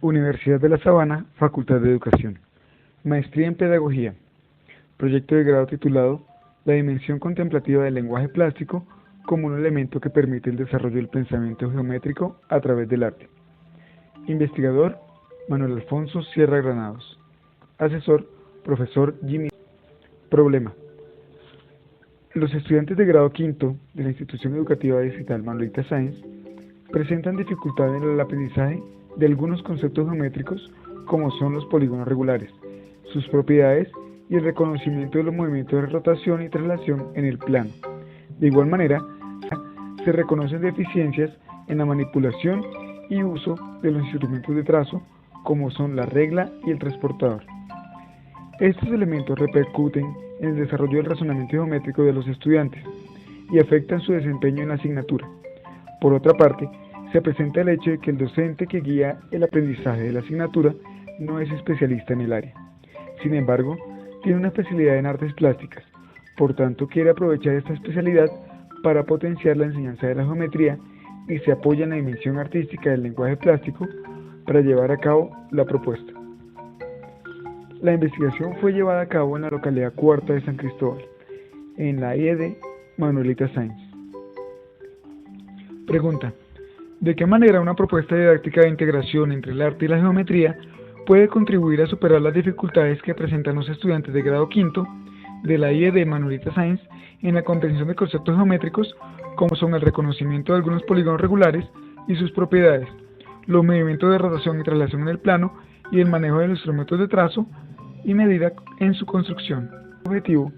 Universidad de la Sabana, Facultad de Educación. Maestría en Pedagogía. Proyecto de grado titulado La dimensión contemplativa del lenguaje plástico como un elemento que permite el desarrollo del pensamiento geométrico a través del arte. Investigador, Manuel Alfonso Sierra Granados. Asesor, Profesor Jimmy. Problema. Los estudiantes de grado quinto de la Institución Educativa Distrital Manuelita Sáenz presentan dificultad en el aprendizaje de algunos conceptos geométricos como son los polígonos regulares, sus propiedades y el reconocimiento de los movimientos de rotación y traslación en el plano. De igual manera, se reconocen deficiencias en la manipulación y uso de los instrumentos de trazo como son la regla y el transportador. Estos elementos repercuten en el desarrollo del razonamiento geométrico de los estudiantes y afectan su desempeño en la asignatura. Por otra parte, se presenta el hecho de que el docente que guía el aprendizaje de la asignatura no es especialista en el área. Sin embargo, tiene una especialidad en artes plásticas, por tanto quiere aprovechar esta especialidad para potenciar la enseñanza de la geometría y se apoya en la dimensión artística del lenguaje plástico para llevar a cabo la propuesta. La investigación fue llevada a cabo en la localidad Cuarta de San Cristóbal, en la IED Manuelita Sáenz. Pregunta: ¿de qué manera una propuesta didáctica de integración entre el arte y la geometría puede contribuir a superar las dificultades que presentan los estudiantes de grado quinto de la IED Manuelita Sáenz en la comprensión de conceptos geométricos como son el reconocimiento de algunos polígonos regulares y sus propiedades, los movimientos de rotación y traslación en el plano y el manejo de los instrumentos de trazo y medida en su construcción? El objetivo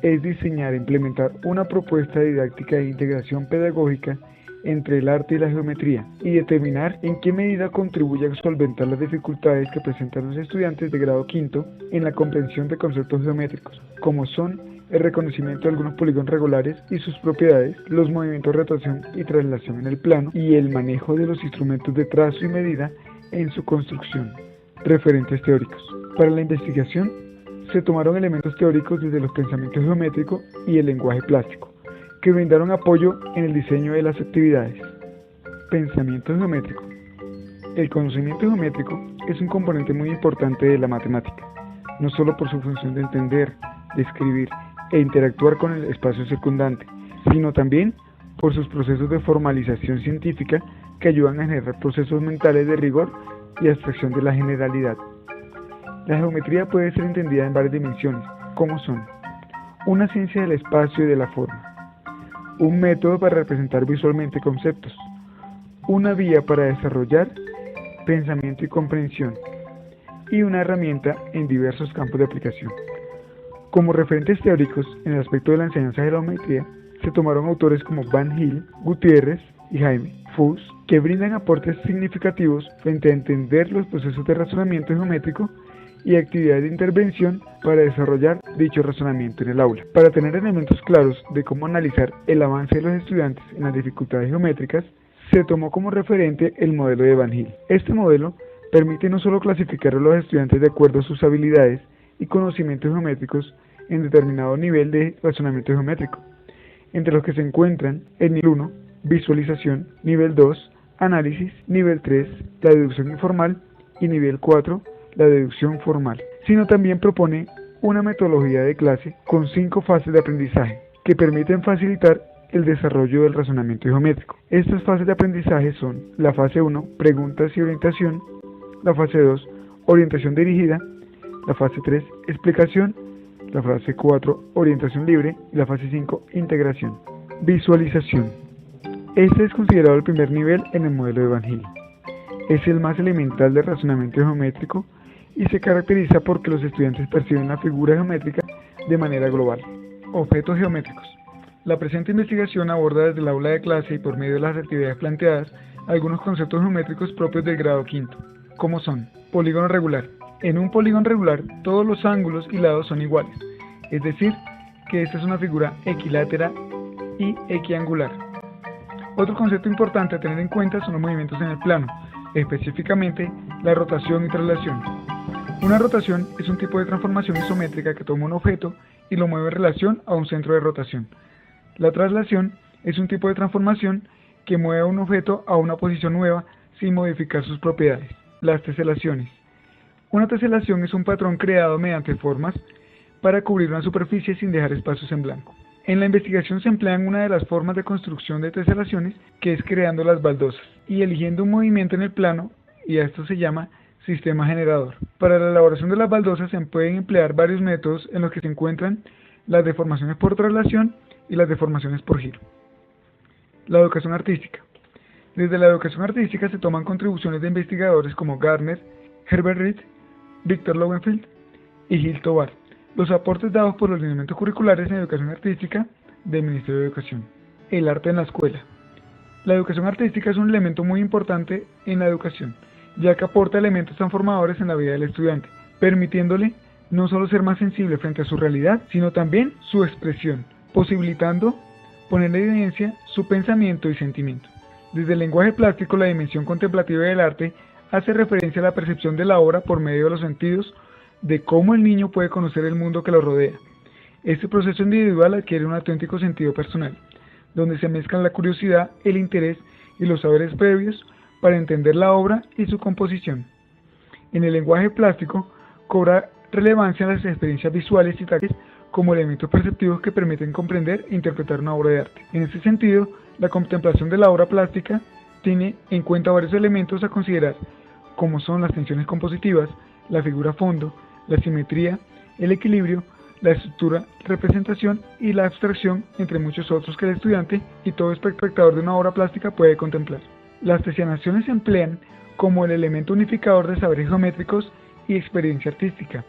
es diseñar e implementar una propuesta didáctica de integración pedagógica entre el arte y la geometría y determinar en qué medida contribuye a solventar las dificultades que presentan los estudiantes de grado quinto en la comprensión de conceptos geométricos, como son el reconocimiento de algunos polígonos regulares y sus propiedades, los movimientos de rotación y traslación en el plano y el manejo de los instrumentos de trazo y medida en su construcción. Referentes teóricos. Para la investigación, se tomaron elementos teóricos desde los pensamientos geométricos y el lenguaje plástico, que brindaron apoyo en el diseño de las actividades. Pensamiento geométrico. El conocimiento geométrico es un componente muy importante de la matemática, no solo por su función de entender, describir e interactuar con el espacio circundante, sino también por sus procesos de formalización científica que ayudan a generar procesos mentales de rigor y abstracción de la generalidad. La geometría puede ser entendida en varias dimensiones, como son: una ciencia del espacio y de la forma, un método para representar visualmente conceptos, una vía para desarrollar pensamiento y comprensión, y una herramienta en diversos campos de aplicación. Como referentes teóricos en el aspecto de la enseñanza de la geometría, se tomaron autores como Van Gil, Gutiérrez y Jaime Fuchs, que brindan aportes significativos frente a entender los procesos de razonamiento geométrico y actividades de intervención para desarrollar dicho razonamiento en el aula. Para tener elementos claros de cómo analizar el avance de los estudiantes en las dificultades geométricas, se tomó como referente el modelo de Van Gil. Este modelo permite no solo clasificar a los estudiantes de acuerdo a sus habilidades y conocimientos geométricos en determinado nivel de razonamiento geométrico, entre los que se encuentran el nivel 1, visualización, nivel 2, análisis, nivel 3, la deducción informal y nivel 4, la deducción formal, sino también propone una metodología de clase con 5 fases de aprendizaje que permiten facilitar el desarrollo del razonamiento geométrico. Estas fases de aprendizaje son la fase 1, preguntas y orientación, la fase 2, orientación dirigida, la fase 3, explicación, la fase 4, orientación libre y la fase 5, integración. Visualización. Este es considerado el primer nivel en el modelo de Van Gil. Es el más elemental del razonamiento geométrico y se caracteriza porque los estudiantes perciben la figura geométrica de manera global. Objetos geométricos. La presente investigación aborda desde el aula de clase y por medio de las actividades planteadas algunos conceptos geométricos propios del grado quinto, como son: polígono regular. En un polígono regular, todos los ángulos y lados son iguales, es decir, que esta es una figura equilátera y equiangular. Otro concepto importante a tener en cuenta son los movimientos en el plano, específicamente la rotación y traslación. Una rotación es un tipo de transformación isométrica que toma un objeto y lo mueve en relación a un centro de rotación. La traslación es un tipo de transformación que mueve a un objeto a una posición nueva sin modificar sus propiedades. Las teselaciones. Una teselación es un patrón creado mediante formas para cubrir una superficie sin dejar espacios en blanco. En la investigación se emplean una de las formas de construcción de teselaciones, que es creando las baldosas y eligiendo un movimiento en el plano, y a esto se llama sistema generador. Para la elaboración de las baldosas se pueden emplear varios métodos en los que se encuentran las deformaciones por traslación y las deformaciones por giro. La educación artística. Desde la educación artística se toman contribuciones de investigadores como Gardner, Herbert Reed, Victor Lowenfeld y Gil Tovar. Los aportes dados por los lineamientos curriculares en educación artística del Ministerio de Educación. El arte en la escuela. La educación artística es un elemento muy importante en la educación, ya que aporta elementos transformadores en la vida del estudiante, permitiéndole no solo ser más sensible frente a su realidad, sino también su expresión, posibilitando poner en evidencia su pensamiento y sentimiento. Desde el lenguaje plástico, la dimensión contemplativa del arte hace referencia a la percepción de la obra por medio de los sentidos, de cómo el niño puede conocer el mundo que lo rodea. Este proceso individual adquiere un auténtico sentido personal, donde se mezclan la curiosidad, el interés y los saberes previos para entender la obra y su composición. En el lenguaje plástico cobra relevancia las experiencias visuales y táctiles como elementos perceptivos que permiten comprender e interpretar una obra de arte. En este sentido, la contemplación de la obra plástica tiene en cuenta varios elementos a considerar, como son las tensiones compositivas, la figura fondo, la simetría, el equilibrio, la estructura, representación y la abstracción, entre muchos otros que el estudiante y todo espectador de una obra plástica puede contemplar. Las teselaciones se emplean como el elemento unificador de saberes geométricos y experiencia artística,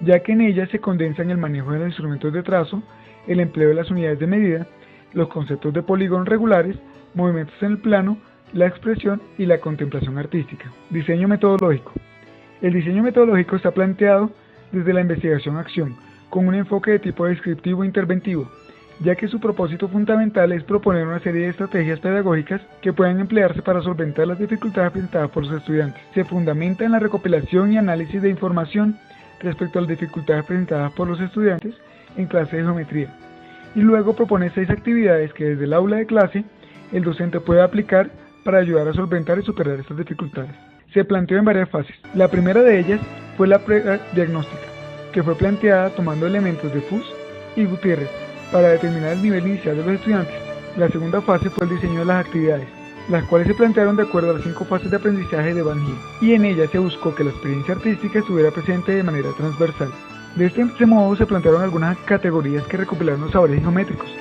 ya que en ellas se condensan el manejo de los instrumentos de trazo, el empleo de las unidades de medida, los conceptos de polígonos regulares, movimientos en el plano, la expresión y la contemplación artística. Diseño metodológico. El diseño metodológico está planteado desde la investigación-acción, con un enfoque de tipo descriptivo e interventivo, ya que su propósito fundamental es proponer una serie de estrategias pedagógicas que puedan emplearse para solventar las dificultades presentadas por los estudiantes. Se fundamenta en la recopilación y análisis de información respecto a las dificultades presentadas por los estudiantes en clase de geometría, y luego propone 6 actividades que desde el aula de clase el docente puede aplicar para ayudar a solventar y superar estas dificultades. Se planteó en varias fases. La primera de ellas fue la prueba diagnóstica, que fue planteada tomando elementos de Fuchs y Gutiérrez para determinar el nivel inicial de los estudiantes. La segunda fase fue el diseño de las actividades, las cuales se plantearon de acuerdo a las 5 fases de aprendizaje de Van Gil, y en ellas se buscó que la experiencia artística estuviera presente de manera transversal. De este modo se plantearon algunas categorías que recopilaron los saberes geométricos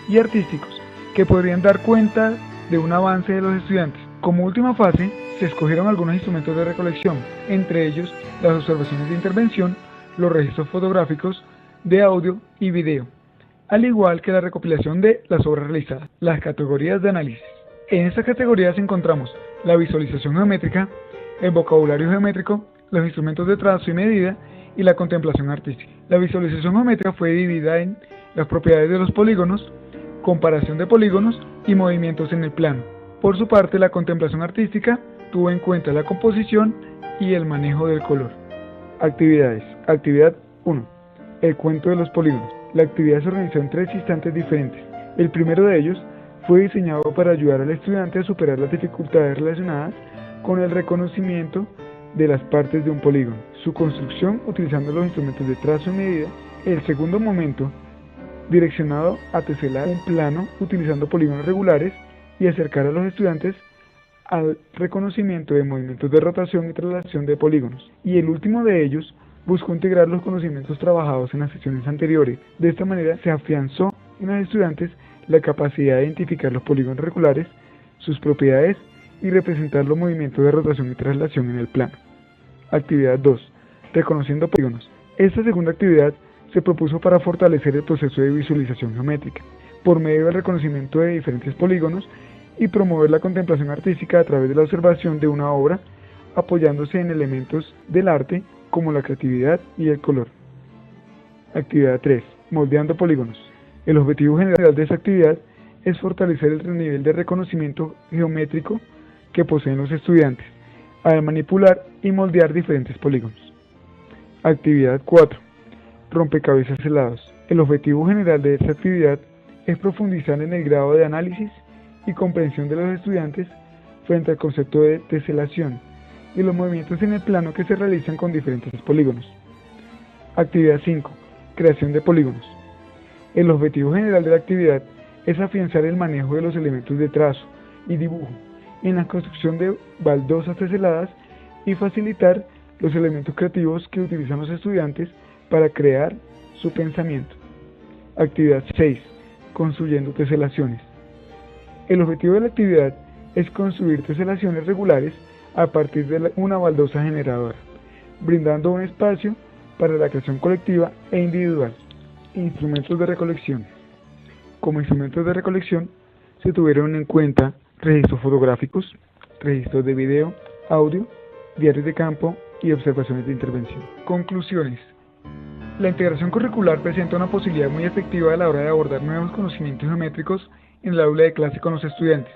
y artísticos que podrían dar cuenta de un avance de los estudiantes. Como última fase, se escogieron algunos instrumentos de recolección, entre ellos las observaciones de intervención, los registros fotográficos, de audio y video, al igual que la recopilación de las obras realizadas. Las categorías de análisis. En estas categorías encontramos la visualización geométrica, el vocabulario geométrico, los instrumentos de trazo y medida y la contemplación artística. La visualización geométrica fue dividida en las propiedades de los polígonos, comparación de polígonos y movimientos en el plano. Por su parte, la contemplación artística tuvo en cuenta la composición y el manejo del color. Actividades. Actividad 1. El cuento de los polígonos. La actividad se organizó en 3 instantes diferentes. El primero de ellos fue diseñado para ayudar al estudiante a superar las dificultades relacionadas con el reconocimiento de las partes de un polígono, su construcción utilizando los instrumentos de trazo y medida. El segundo momento, direccionado a teselar un plano utilizando polígonos regulares y acercar a los estudiantes al reconocimiento de movimientos de rotación y traslación de polígonos. Y el último de ellos buscó integrar los conocimientos trabajados en las sesiones anteriores. De esta manera se afianzó en los estudiantes la capacidad de identificar los polígonos regulares, sus propiedades y representar los movimientos de rotación y traslación en el plano. Actividad 2. Reconociendo polígonos. Esta segunda actividad se propuso para fortalecer el proceso de visualización geométrica, por medio del reconocimiento de diferentes polígonos y promover la contemplación artística a través de la observación de una obra, apoyándose en elementos del arte como la creatividad y el color. Actividad 3. Moldeando polígonos. El objetivo general de esta actividad es fortalecer el nivel de reconocimiento geométrico que poseen los estudiantes, al manipular y moldear diferentes polígonos. Actividad 4. Rompecabezas helados. El objetivo general de esta actividad es profundizar en el grado de análisis y comprensión de los estudiantes frente al concepto de teselación, y los movimientos en el plano que se realizan con diferentes polígonos. Actividad 5. Creación de polígonos. El objetivo general de la actividad es afianzar el manejo de los elementos de trazo y dibujo en la construcción de baldosas teseladas y facilitar los elementos creativos que utilizan los estudiantes para crear su pensamiento. Actividad 6. Construyendo teselaciones. El objetivo de la actividad es construir teselaciones regulares a partir de una baldosa generadora, brindando un espacio para la creación colectiva e individual. Instrumentos de recolección. Como instrumentos de recolección se tuvieron en cuenta registros fotográficos, registros de video, audio, diarios de campo y observaciones de intervención. Conclusiones. La integración curricular presenta una posibilidad muy efectiva a la hora de abordar nuevos conocimientos geométricos en el aula de clase con los estudiantes.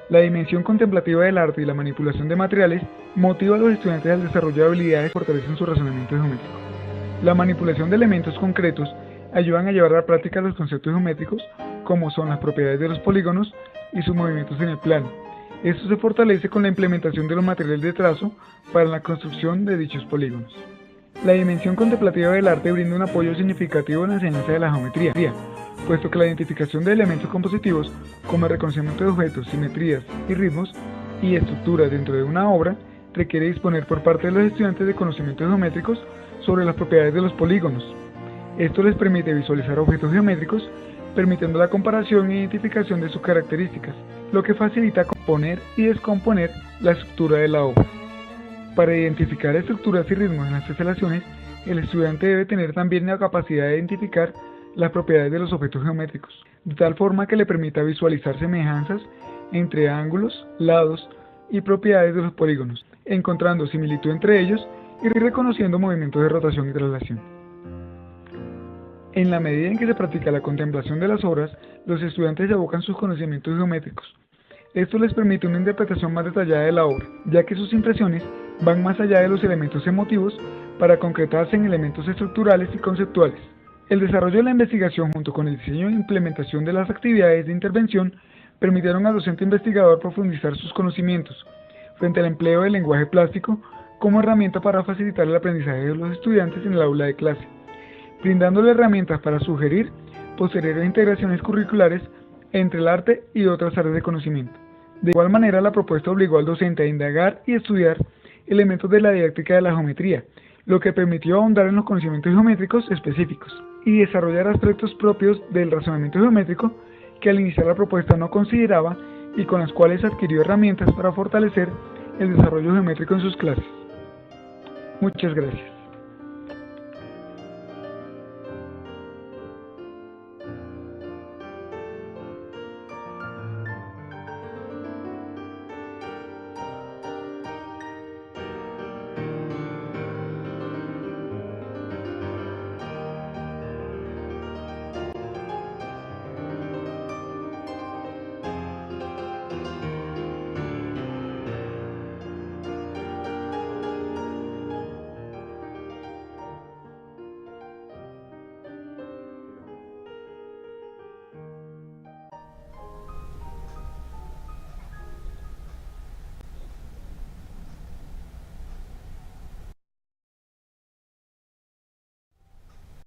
La dimensión contemplativa del arte y la manipulación de materiales motiva a los estudiantes al desarrollo de habilidades que fortalecen su razonamiento geométrico. La manipulación de elementos concretos ayudan a llevar a la práctica los conceptos geométricos como son las propiedades de los polígonos y sus movimientos en el plano. Esto se fortalece con la implementación de los materiales de trazo para la construcción de dichos polígonos. La dimensión contemplativa del arte brinda un apoyo significativo en la enseñanza de la geometría, puesto que la identificación de elementos compositivos, como el reconocimiento de objetos, simetrías y ritmos y estructuras dentro de una obra, requiere disponer por parte de los estudiantes de conocimientos geométricos sobre las propiedades de los polígonos. Esto les permite visualizar objetos geométricos, permitiendo la comparación e identificación de sus características, lo que facilita componer y descomponer la estructura de la obra. Para identificar estructuras y ritmos en las teselaciones, el estudiante debe tener también la capacidad de identificar las propiedades de los objetos geométricos, de tal forma que le permita visualizar semejanzas entre ángulos, lados y propiedades de los polígonos, encontrando similitud entre ellos y reconociendo movimientos de rotación y traslación. En la medida en que se practica la contemplación de las obras, los estudiantes evocan sus conocimientos geométricos. Esto les permite una interpretación más detallada de la obra, ya que sus impresiones van más allá de los elementos emotivos para concretarse en elementos estructurales y conceptuales. El desarrollo de la investigación junto con el diseño e implementación de las actividades de intervención permitieron al docente investigador profundizar sus conocimientos frente al empleo del lenguaje plástico como herramienta para facilitar el aprendizaje de los estudiantes en el aula de clase, brindándole herramientas para sugerir posteriores integraciones curriculares entre el arte y otras áreas de conocimiento. De igual manera, la propuesta obligó al docente a indagar y estudiar elementos de la didáctica de la geometría, lo que permitió ahondar en los conocimientos geométricos específicos y desarrollar aspectos propios del razonamiento geométrico que al iniciar la propuesta no consideraba y con las cuales adquirió herramientas para fortalecer el desarrollo geométrico en sus clases. Muchas gracias.